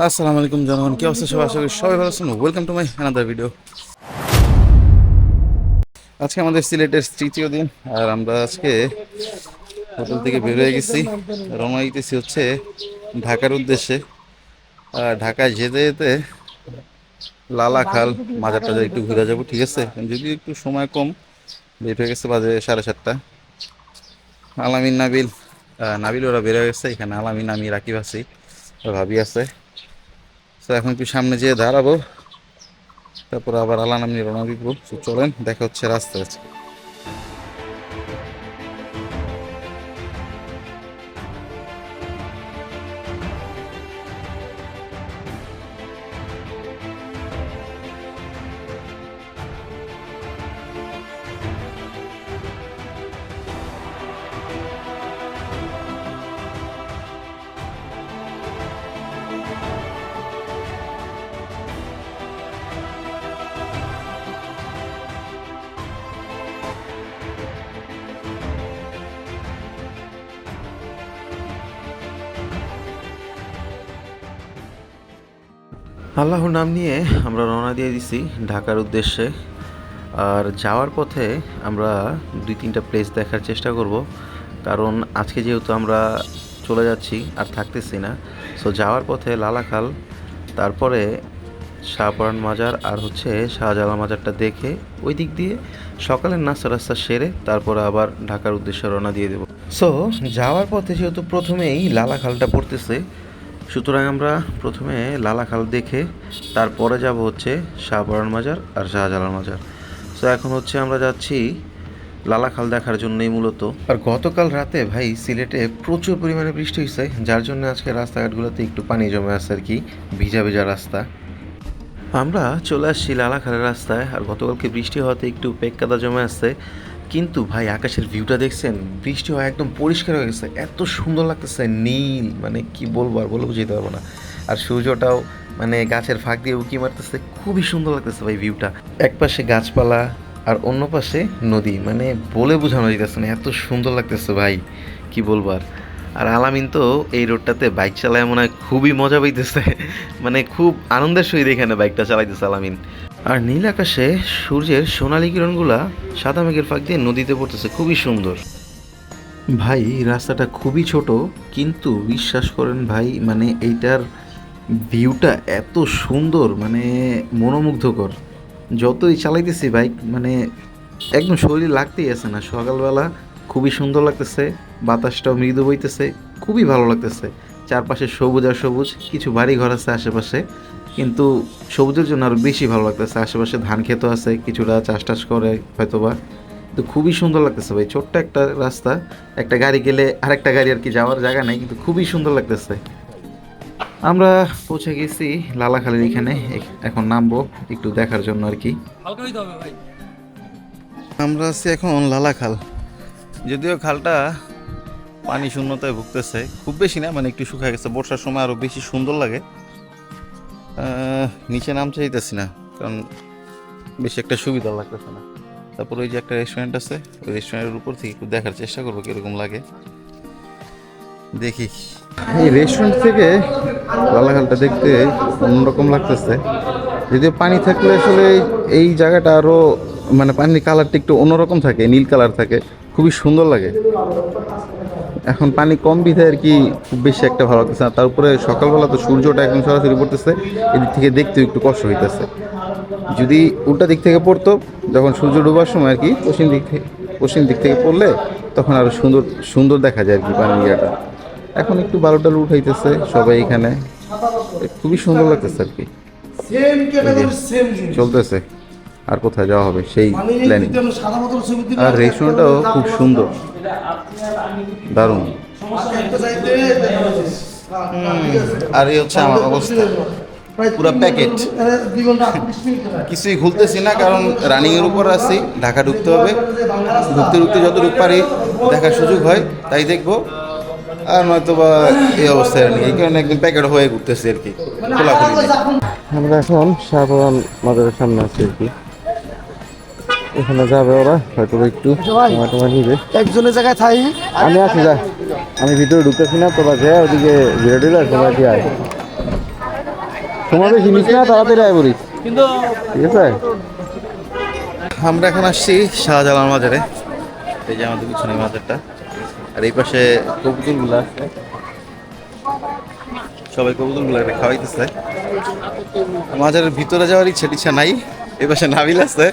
আসসালামু আলাইকুম জনগণ, কি অবস্থা সবাই? আশা করি সবাই ভালো আছেন। Welcome to my another video. আজকে আমাদের সিলেটের তৃতীয় দিন, আর আমরা আজকে হোটেল থেকে বের হয়ে গেছি, রওনা দিতেছি হচ্ছে ঢাকার উদ্দেশ্যে। ঢাকায় যেতে যেতে লালা খাল মাজার টাজার একটু ঘুরে যাবো, ঠিক আছে? যদি একটু সময় কম, বের হয়ে গেছে বাজে 7:30। আলামিন, নাবিল, নাবিল ওরা বের হয়ে গেছে। এখানে আলামিন, আমি, রাকিব আছি, ভাবি আছে। তো এখন একটু সামনে যেয়ে দাঁড়াবো, তারপর আবার আল্লাহ নাম নিয়ে রওনা দিব। তো চলেন, দেখা হচ্ছে রাস্তায় আজকে। আল্লাহর নাম নিয়ে আমরা রওনা দিয়ে দিছি ঢাকার উদ্দেশ্যে। আর যাওয়ার পথে আমরা 2-3টা প্লেস দেখার চেষ্টা করব, কারণ আজকে যেহেতু আমরা চলে যাচ্ছি আর থাকতেছি না। সো যাওয়ার পথে লালাখাল, তারপরে শাহপরান মাজার, আর হচ্ছে শাহজালাল মাজারটা দেখে ওই দিক দিয়ে সকালের নাস্তা রাস্তা সেরে তারপরে আবার ঢাকার উদ্দেশ্যে রওনা দিয়ে দেব। সো যাওয়ার পথে যেহেতু প্রথমেই লালাখালটা পড়তেছে, সুতরাং আমরা প্রথমে লালাখাল দেখে তারপরে যাব হচ্ছে শাহপরান মাজার আর শাহজালাল মাজার। সো এখন হচ্ছে আমরা যাচ্ছি লালাখাল দেখার জন্যই মূলত। আর গতকাল রাতে ভাই সিলেটে প্রচুর পরিমাণে বৃষ্টি হয়েছে, যার জন্য আজকে রাস্তাঘাটগুলোতে একটু পানি জমে আছে আর কি, ভিজা ভিজা রাস্তা। আমরা চলে আসছি লালাখালের রাস্তায়, আর গতকালকে বৃষ্টি হওয়াতে একটু পেক কাদা জমে আসছে। কিন্তু ভাই আকাশের ভিউটা দেখছেন? বৃষ্টি হয় একদম পরিষ্কার হয়ে গেছে, এত সুন্দর লাগতেছে, নীল, মানে কি বলবো, আর বলে বুঝাতে পারবো না। আর সূর্যটাও মানে গাছের ফাঁক দিয়ে উঁকি মারতেছে, খুবই সুন্দর লাগতেছে ভাই ভিউটা। এক পাশে গাছপালা আর অন্য পাশে নদী, মানে বলে বোঝানো যাইতেছে না, এত সুন্দর লাগতেছে ভাই, কি বলবো আর। আর আলামিন তো এই রোডটাতে বাইক চালায় মনে হয় খুবই মজা পাইতেছে, মানে খুব আনন্দের সহিত এখানে বাইকটা চালাইতেছে আলামিন। আর নীল আকাশে সূর্যের সোনালী কিরণগুলা সাদা মেঘের ফাঁক দিয়ে নদীতে পড়তেছে, খুবই সুন্দর। ভাই রাস্তাটা খুবই ছোট, কিন্তু বিশ্বাস করেন ভাই, মানে এইটার ভিউটা এত সুন্দর, মানে মনোমুগ্ধকর। যতই চালাইতেছি বাইক, মানে একদম শরীর লাগতেই আছে না। সকালবেলা খুবই সুন্দর লাগতেছে, বাতাসটাও মৃদু বইতেছে, খুবই ভালো লাগতেছে। চারপাশে সবুজ আর সবুজ, কিছু বাড়ি ঘর আছে আশেপাশে, কিন্তু সবুজের জন্য আরও বেশি ভালো লাগতেছে। আশেপাশে ধান ক্ষেত আছে, কিছুটা চাষ টাস করে হয়তোবা। তো খুবই সুন্দর লাগতেছে ভাই, ছোট্ট একটা রাস্তা, একটা গাড়ি গেলে আরেকটা গাড়ি আর কি যাওয়ার জায়গা নাই, কিন্তু খুবই সুন্দর লাগতেছে। আমরা পৌঁছে গেছি লালাখালের এখানে, এখন নামবো একটু দেখার জন্য আর কি। আমরা আছি এখন লালা খাল। যদিও খালটা পানি শূন্যতায় ভুগতেছে, খুব বেশি না, মানে একটু শুকিয়ে গেছে। বর্ষার সময় আরও বেশি সুন্দর লাগে। নিচে নামতে চাইতেছি না, কারণ বেশি একটা সুবিধা লাগতেছে না। তারপর ওই যে একটা রেস্টুরেন্ট আছে, ওই রেস্টুরেন্টের উপর থেকে একটু দেখার চেষ্টা করবো কীরকম লাগে, দেখি। এই রেস্টুরেন্ট থেকে লালাখালটা দেখতে অন্যরকম লাগতেছে। যদিও পানি থাকলে আসলে এই জায়গাটা আরও, মানে পানির কালারটা একটু অন্যরকম থাকে, নীল কালার থাকে, খুবই সুন্দর লাগে। এখন পানি কম বিধায় আর কি খুব বেশি একটা ভালো লাগতেছে না। তার উপরে সকালবেলা তো সূর্যটা একদম সরাসরি পড়তেছে, এদিক থেকে দেখতেও একটু কষ্ট হইতেছে। যদি উল্টা দিক থেকে পড়তো, যখন সূর্য ডোবার সময় আর কি, পশ্চিম দিক থেকে পড়লে তখন আরো সুন্দর সুন্দর দেখা যায় আর কি পানির ইয়েটা। এখন একটু বালুটা উঠাইতেছে সবাই এখানে, খুবই সুন্দর লাগতেছে আর কি। চলতেছে, আর কোথায় যাওয়া হবে সেই প্ল্যানিং। আর রেস্টুরেন্টটাও খুব সুন্দর, দারুণ। আর এই হচ্ছে আমার অবস্থা, পুরো প্যাকেট, কিছুই খুলতেছি না, কারণ রানিংয়ের উপর আছি, ঢাকা ঢুকতে হবে। ঢুকতে ঢুকতে যতটুকু পারি দেখার সুযোগ হয় তাই দেখবো, আর নয়তো বা এই অবস্থায় রানিং, এই কারণে একদম প্যাকেট হয়ে ঘুরতেছি আর কি, খোলাখুলি। আমরা এখন শাহপরান মাজারের সামনে আছি আর কি, এখানে যাবে ওরা, হয়তো একটু তোমার নিবে একজনের জায়গায় থাই। আমি আছি, যা, আমি ভিতরে ঢুকতেছি না, তোরা যে ওদিকে ঘিরে দিলে তোমরা কি আয়। সময় বেশি নিস না, তাড়াতাড়ি আয় পড়িস, ঠিক আছে? আমরা এখন আসছি শাহজালাল মাজারে। এই যে আমাদের পিছনে মাজারটা, আর এই পাশে কবুতরগুলো আছে, সবাই কবুতরগুলো খাওয়াইতেছে। মাজারের ভিতরে যাওয়ার ইচ্ছা নাই। এই পাশে নাবিল আছে,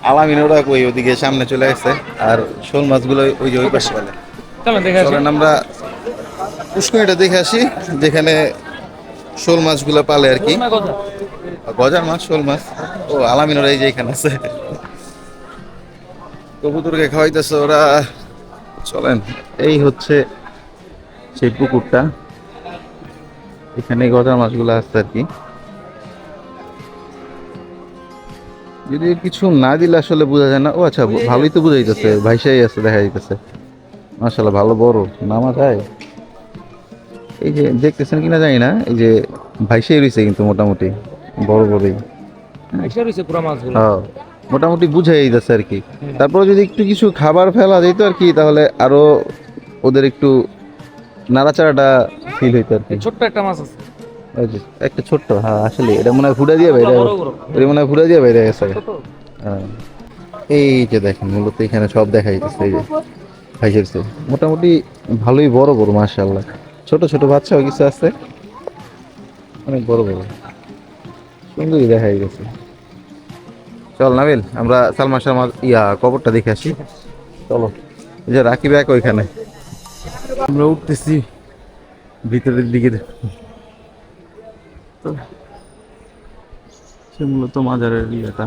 আলামিন ওরা কই ওদিকে সামনে চলে গেছে, আর শোল মাছগুলো ওই যে ওই পাশে বলে। চলেন আমরা পুষ্করিটা দেখে আসি, যেখানে শোল মাছগুলো পালে আর কি, গজার মাছ, শোল মাছ। ও আলামিন ওরা এই যে এখানে আছে, কবুতরকে খাওয়াইতেছে ওরা। চলেন, এই হচ্ছে সেই পুকুরটা, এখানে গজার মাছগুলো আসছে আর কি। যদি কিছু না দিলে আসলে বোঝা যায় না। ও আচ্ছা, ভালোই তো বোঝা যাইতেছে, ভাইসাই আছে, দেখা যাইতেছে। মাশাআল্লাহ, ভালো বড় নামা যায়। এই যে দেখতেছেন কিনা জানি না, এই যে ভাইসাই রয়েছে কিন্তু মোটামুটি বড় বড়ই। হ্যাঁ, মোটামুটি বুঝাই যাচ্ছে আর কি। তারপরে যদি একটু কিছু খাবার ফেলা যেত আর কি, তাহলে আরো ওদের একটু নাড়াচাড়াটা ফিল হইতো আর কি। ছোট্ট একটা মাছ আছে, ওই যে একটা ছোট্ট, হ্যাঁ আসলে এটা মনে হয় ফুটা দিয়ে বাইরে, এটা মনে হয় ফুটা দিয়ে বাইরে গেছে। হ্যাঁ, এই যে দেখেন, মূলত এখানে সব দেখা যাইতেছে। এই যে ভাইসেরছে মোটামুটি ভালোই বড় বড়, মাশাআল্লাহ। ছোট ছোট বাচ্চাও কিছু আছে, অনেক বড় বড়, সুন্দরই দেখা গেছে। চল নাবিল, আমরা সালমান শাহ কবরটা দেখে আসি, চলো। এই যে রাকিব এক ওইখানে, আমরা উঠতেছি ভিতরের দিকে। তো সে মূলত মাজারের ইয়েটা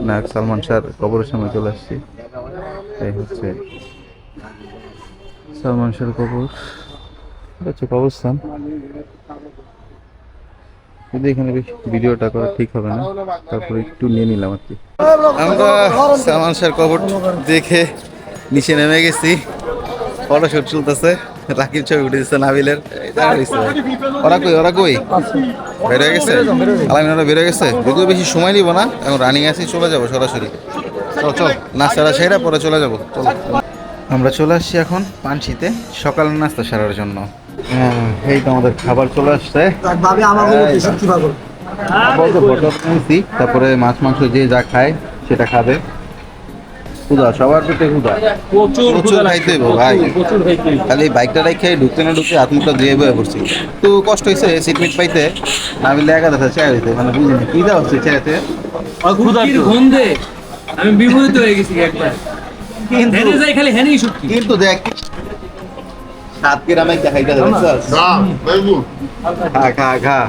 না, সালমান শাহর কবরের সামনে চলে আসছি। এই হচ্ছে সালমান শাহর কবর, হচ্ছে কবরস্থান। কিন্তু এখানে ভিডিওটা করা ঠিক হবে না, তারপরে একটু নিয়ে নিলাম আর কি। আমরা সালমান শাহর কবর দেখে নিচে নেমে গেছি, ফটোশুট চলতেছে, রাকিব ছবি উঠে দিচ্ছে নাবিলের। ওরা কই বেরো গেছে, আলামিনরা বেরো গেছে। যদিও বেশি সময় নিব না, এখন রানিং আছি, চলে যাবো সরাসরি। চল নাস্তাটা সেরা পরে চলে যাবো, চল। আমরা চলে আসছি এখন পানশিতে সকালের নাস্তা সারার জন্য। এই তো আমাদের খাবার চলে আসছে। তারপরে মাছ মাংস যে যা খায় সেটা খাবে। ক্ষুধা, সবার পেটে ক্ষুধা, প্রচুর খাইতে হইব ভাই। খালি বাইকটা রেখে ঢুকতে না ঢুকতে হাত মুখটা ধুয়ে বয়ে পড়ছি। একটু কষ্ট হয়েছে সিট মিট পাইতে, না মিলে একাধারে চেয়ার হইতে, মানে বুঝিনি কি দেওয়া হচ্ছে চেয়ারতে। গন্ধে আমি বিমোহিত হয়ে গেছি একবার। কিন্তু দেখ সাত গ্রামে দেখাইতে খা।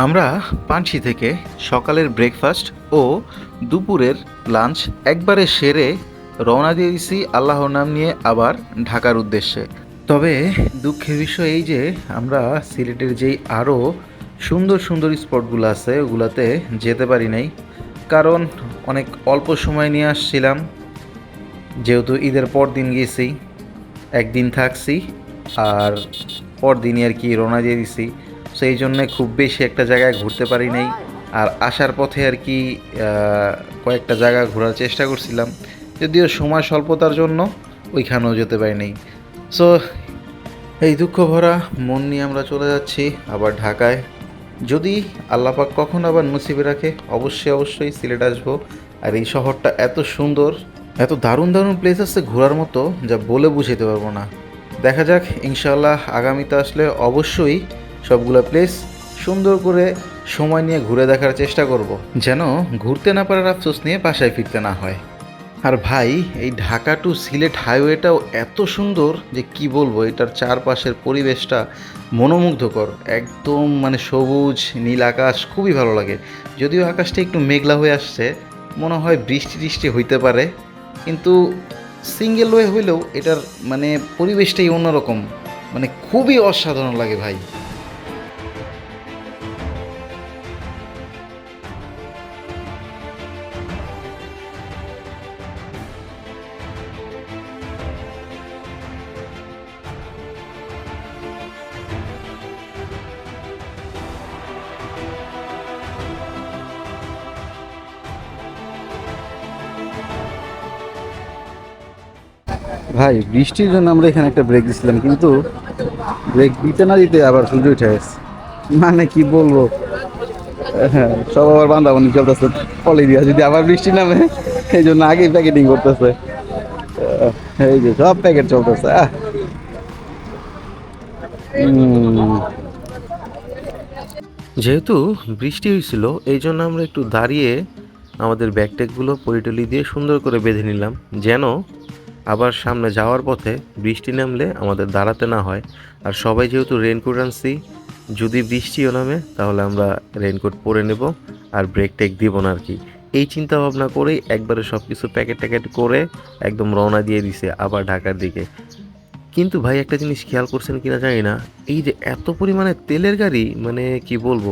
আমরা পানশি থেকে সকালের ব্রেকফাস্ট ও দুপুরের লাঞ্চ একবারে সেরে রওনা দিয়ে দিছি আল্লাহর নাম নিয়ে আবার ঢাকার উদ্দেশ্যে। তবে দুঃখের বিষয় এই যে আমরা সিলেটের যেই আরও সুন্দর সুন্দর স্পটগুলো আছে ওগুলাতে যেতে পারি নাই, কারণ অনেক অল্প সময় নিয়ে আসছিলাম। যেহেতু ঈদের পর দিন গেছি, একদিন থাকছি, আর পরদিনই আর কি রওনা দিয়ে দিছি। সেই জন্যে খুব বেশি একটা জায়গায় ঘুরতে পারি নাই। আর আসার পথে আর কি কয়েকটা জায়গা ঘোরার চেষ্টা করছিলাম, যদিও সময় স্বল্পতার জন্য ওইখানেও যেতে পারি নাই। সো এই দুঃখ ভরা মন নিয়ে আমরা চলে যাচ্ছি আবার ঢাকায়। যদি আল্লাপাক কখন আবার নসিবে রাখে, অবশ্যই সিলেট আসবো। আর এই শহরটা এত সুন্দর, এত দারুণ দারুণ প্লেস আছে ঘোরার মতো, যা বলে বুঝাতে পারবো না। দেখা যাক, ইনশাআল্লাহ আগামীতে আসলে অবশ্যই সবগুলো প্লেস সুন্দর করে সময় নিয়ে ঘুরে দেখার চেষ্টা করব, যেন ঘুরতে না পারার আফসোস নিয়ে বাসায় ফিরতে না হয়। আর ভাই, এই ঢাকা টু সিলেট হাইওয়েটাও এত সুন্দর যে কি বলবো, এটার চারপাশের পরিবেশটা মনোমুগ্ধকর, একদম মানে সবুজ নীল আকাশ, খুবই ভালো লাগে। যদিও আকাশটা একটু মেঘলা হয়ে আসছে, মনে হয় বৃষ্টি টিষ্টি হইতে পারে, কিন্তু সিঙ্গেল ওয়ে হইলেও এটার মানে পরিবেশটাই অন্যরকম, মানে খুবই অসাধারণ লাগে ভাই। ভাই বৃষ্টির জন্য আমরা এখানে একটা ব্রেক দিছিলাম, কিন্তু ব্রেক দিতে না দিতে আবার সূর্য উঠে গেছে। মানে কি বলবো, হ্যাঁ সব আবার বান্দাবান্দি চলতেছে পলি দিয়া, যদি আবার বৃষ্টি নামে এই জন্য আগেই প্যাকেটিং করতেছে। এই যে সব প্যাকেট চলতেছে। যেহেতু বৃষ্টি হয়েছিল এই জন্য আমরা একটু দাঁড়িয়ে আমাদের ব্যাগট্যাগগুলো পলিটলি দিয়ে সুন্দর করে বেঁধে নিলাম, যেন আবার সামনে যাওয়ার পথে বৃষ্টি নামলে আমাদের দাঁড়াতে না হয়। আর সবাই যেহেতু রেনকোট আনছি, যদি বৃষ্টিও নামে তাহলে আমরা রেনকোট পরে নেব আর ব্রেক ট্যাগ দিব না আর কি। এই চিন্তা ভাবনা করেই একবারে সব কিছু প্যাকেট ট্যাকেট করে একদম রওনা দিয়ে দিছে আবার ঢাকার দিকে। কিন্তু ভাই একটা জিনিস খেয়াল করছেন কিনা জানি না, এই যে এত পরিমাণে তেলের গাড়ি, মানে কি বলবো,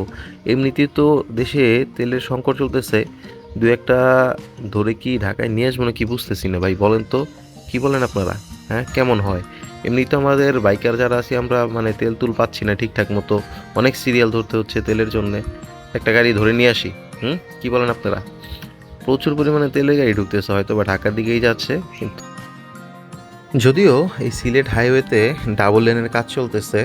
এমনিতেই তো দেশে তেলের সংকট চলতেছে, দু একটা ধরে কি ঢাকায় নিয়ে আসবো না কি বুঝতেছি না ভাই, বলেন তো কি বলেন আপনারা? হ্যাঁ কেমন হয়? এমনি তো আমাদের বাইকার যারা আছি আমরা মানে তেল তুল পাচ্ছি না ঠিকঠাক মতো, অনেক সিরিয়াল ধরতে হচ্ছে তেলের জন্যে। একটা গাড়ি ধরে নিয়ে আসি, কি বলেন আপনারা? প্রচুর পরিমাণে তেলের গাড়ি ঢুকতেছে, হয়তো বা ঢাকার দিকেই যাচ্ছে। কিন্তু যদিও এই সিলেট হাইওয়েতে ডাবল লেনের কাজ চলতেছে,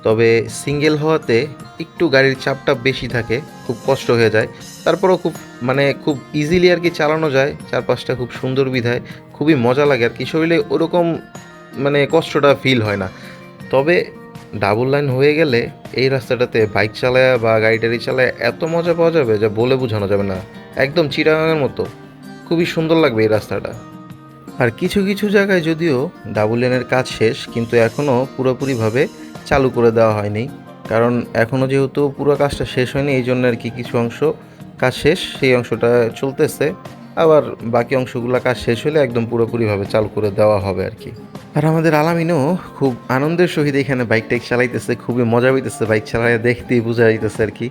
তবে সিঙ্গেল হওয়াতে একটু গাড়ির চাপটা বেশি থাকে, খুব কষ্ট হয়ে যায়। তারপরেও খুব ইজিলি আর কি চালানো যায়, চারপাশটা খুব সুন্দর বিধায় খুবই মজা লাগে আর কি, শরীরে ওরকম কষ্টটা ফিল হয় না। তবে ডাবল লাইন হয়ে গেলে এই রাস্তাটাতে বাইক চালায় বা গাড়ি টাড়ি চালায় এত মজা পাওয়া যাবে যা বলে বোঝানো যাবে না, একদম চিটাগাংয়ের মতো খুবই সুন্দর লাগবে এই রাস্তাটা। আর কিছু কিছু জায়গায় যদিও ডাবল লেনের কাজ শেষ, কিন্তু এখনও পুরোপুরিভাবে চালু করে দেওয়া হয়নি, কারণ এখনও যেহেতু পুরো কাজটা শেষ হয়নি এই জন্য আর কি কিছু অংশ কাজ শেষ, সেই অংশটা চলতেছে। আবার বাকি অংশগুলো কাজ শেষ হলে একদম পুরোপুরিভাবে চালু করে দেওয়া হবে আর কি। আর আমাদের আলামিনও খুব আনন্দের সহিত এখানে বাইক টাইক চালাইতেছে, খুবই মজা হইতেছে, বাইক চালাই দেখতেই বোঝা যাইতেছে আর কি।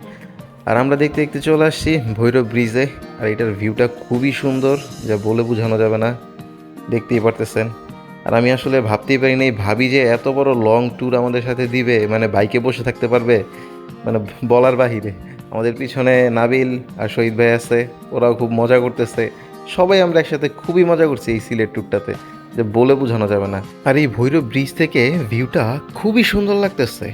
আর আমরা দেখতে দেখতে চলে আসছি ভৈরব ব্রিজে, আর এটার ভিউটা খুবই সুন্দর যা বলে বোঝানো যাবে না, দেখতেই পারতেছেন। আর আমি আসলে ভাবতেই পারি নাই, ভাবি যে এত বড় লং ট্যুর আমাদের সাথে দিবে, মানে বাইকে বসে থাকতে পারবে, মানে বলার বাহিরে। আমাদের পিছনে নাবিল আর শহীদ ভাই আছে, ওরাও খুব মজা করতেছে, সবাই আমরা একসাথে খুবই মজা করছি এই সিলেট ট্যুরটাতে, যে বলে বোঝানো যাবে না। আর এই ভৈরব ব্রিজ থেকে ভিউটা খুবই সুন্দর লাগতেছে।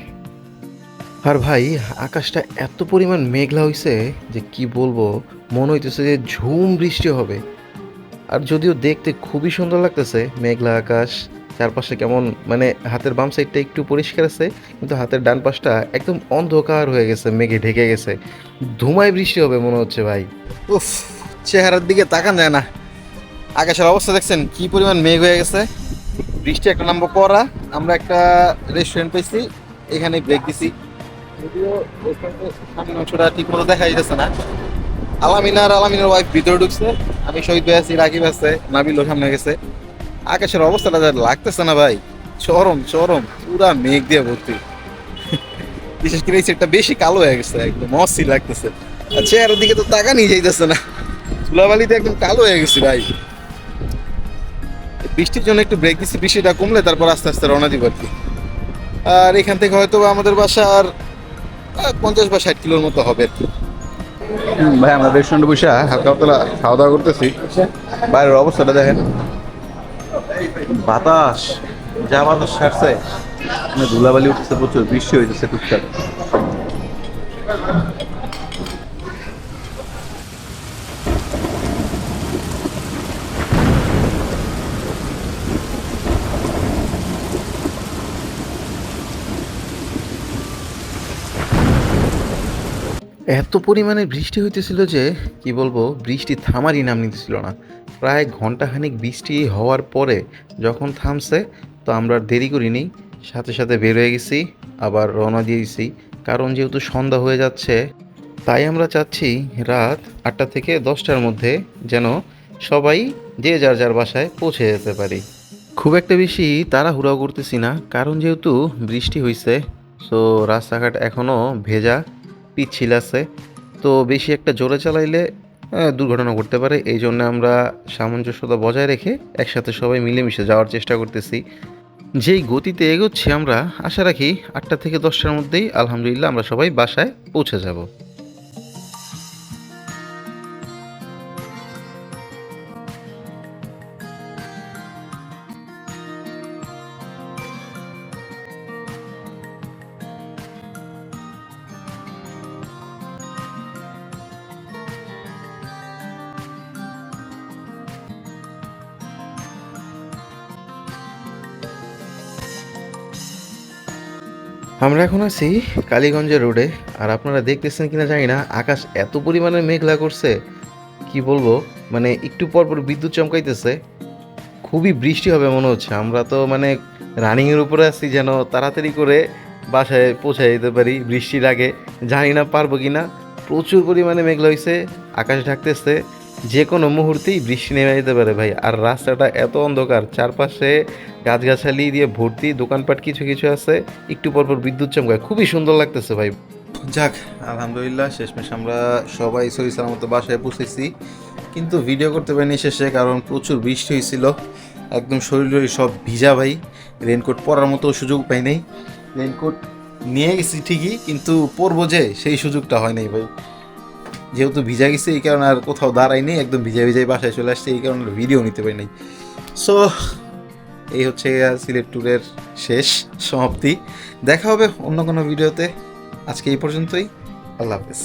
আর ভাই আকাশটা এত পরিমাণ মেঘলা হইছে যে কি বলবো, মনে হইতেছে যে ঝুম বৃষ্টি হবে। আর যদিও দেখতে খুবই সুন্দর লাগতেছে, মেঘলা আকাশ, চারপাশে কেমন হাতের বাম সাইডটা একটু পরিষ্কার আছে, কিন্তু হাতের ডান পাশটা একদম অন্ধকার হয়ে গেছে, মেঘে ঢেকে গেছে, ধুমায় বৃষ্টি হবে মনে হচ্ছে ভাই। উফ, চেহারার দিকে তাকান যায় না। আকাশের অবস্থা দেখছেন কি পরিমাণ মেঘ হয়ে গেছে, বৃষ্টি একটা নামবো করা। আমরা একটা রেস্টুরেন্ট পেয়েছি, এখানে ব্রেক দিছি, যদিও সামনের অংশটা ঠিক মতো দেখা যাচ্ছে না। আলামিনের ওয়াইফ ভিতরে ঢুকছে, আমি শহীদ ভাই আছি, রাকিব আছে, নাবিলও সামনে গেছে। আকাশের অবস্থাটা যা লাগতেছে না ভাই, চরম চরম, পুরা মেঘ দিয়ে ভর্তি। বিশেষ করে এই সেটটা বেশি কালো হয়ে গেছে, একদম অস্থির লাগতেছে। আর চেহারার দিকে তো তাকা নিয়ে যাইতেছে না, ধুলাবালিতে একদম কালো হয়ে গেছি ভাই। বৃষ্টির জন্য একটু ব্রেক দিচ্ছি, বৃষ্টিটা কমলে তারপর আস্তে আস্তে রওনা দিব আর কি। আর এখান থেকে হয়তো আমাদের বাসা আর 50 বা 60 কিলোর মতো হবে আর কি। ভাই আমরা রেস্টুরেন্টে বসে হালকা পাতলা খাওয়া দাওয়া করতেছি, বাইরের অবস্থাটা দেখেন, বাতাস যা বাতাস ছাড়ছে, ধুলাবালি উঠতেছে প্রচুর, বৃষ্টি হইতেছে টুকটাক। এত পরিমাণে বৃষ্টি হইতেছিল যে কি বলবো, বৃষ্টি থামারই নাম নিতেছিল না। প্রায় ঘন্টাখানিক বৃষ্টি হওয়ার পরে যখন থামছে, তো আমরা আর দেরি করিনি, সাথে সাথে বের হয়ে গেছি, আবার রওনা দিয়ে দিছি। কারণ যেহেতু সন্ধ্যা হয়ে যাচ্ছে, তাই আমরা চাচ্ছি রাত 8টা থেকে 10টার মধ্যে যেন সবাই যে যার যার বাসায় পৌঁছে যেতে পারি। খুব একটা বেশি তাড়াহুড়াও করতেছি না, কারণ যেহেতু বৃষ্টি হয়েছে, সো রাস্তাঘাট এখনও ভেজা পিচ্ছিল আছে, তো বেশি একটা জোরে চালাইলে দুর্ঘটনা ঘটতে পারে। এই জন্য আমরা সামঞ্জস্যতা বজায় রেখে একসাথে সবাই মিলেমিশে যাওয়ার চেষ্টা করতেছি। যেই গতিতে এগোচ্ছি আমরা, আশা রাখি 8টা থেকে 10টার মধ্যেই আলহামদুলিল্লাহ আমরা সবাই বাসায় পৌঁছে যাব। আমরা এখন আছি কালীগঞ্জের রোডে, আর আপনারা দেখতেছেন কিনা জানি না, আকাশ এত পরিমাণে মেঘলা করছে কি বলবো, মানে একটু পর পর বিদ্যুৎ চমকাইতেছে, খুবই বৃষ্টি হবে মনে হচ্ছে। আমরা তো মানে রানিংয়ের উপরে আছি যেন তাড়াতাড়ি করে বাসায় পৌঁছে যেতে পারি বৃষ্টির আগে, জানি না পারবো কি না। প্রচুর পরিমাণে মেঘলা হয়েছে, আকাশ ঢাকতেছে, যে কোনো মুহূর্তেই বৃষ্টি নেমে যেতে পারে ভাই। আর রাস্তাটা এত অন্ধকার, চারপাশে গাছগাছালি দিয়ে ভর্তি, দোকানপাট কিছু কিছু আছে, একটু পরপর বিদ্যুৎ চমকায়, খুবই সুন্দর লাগতেছে ভাই। যাক, আলহামদুলিল্লাহ শেষমেশ আমরা সবাই সহি সালামত বাসায় পৌঁছেছি, কিন্তু ভিডিও করতে পারিনি শেষে, কারণ প্রচুর বৃষ্টি হয়েছিল, একদম শরীর সব ভিজা ভাই। রেনকোট পরার মতো সুযোগ পাই নাই, রেনকোট নিয়ে গেছি ঠিকই, কিন্তু পরবো যে সেই সুযোগটা হয় নাই ভাই। যেহেতু ভিজা গেছে এই কারণে আর কোথাও দাঁড়াইনি, একদম ভিজা ভিজাই বাসায় চলে আসছে, এই কারণে ভিডিও নিতে পারি নাই। সো এই হচ্ছে সিলেট ট্যুরের শেষ সমাপ্তি। দেখা হবে অন্য কোনো ভিডিওতে, আজকে এই পর্যন্তই। আল্লাহ হাফেজ।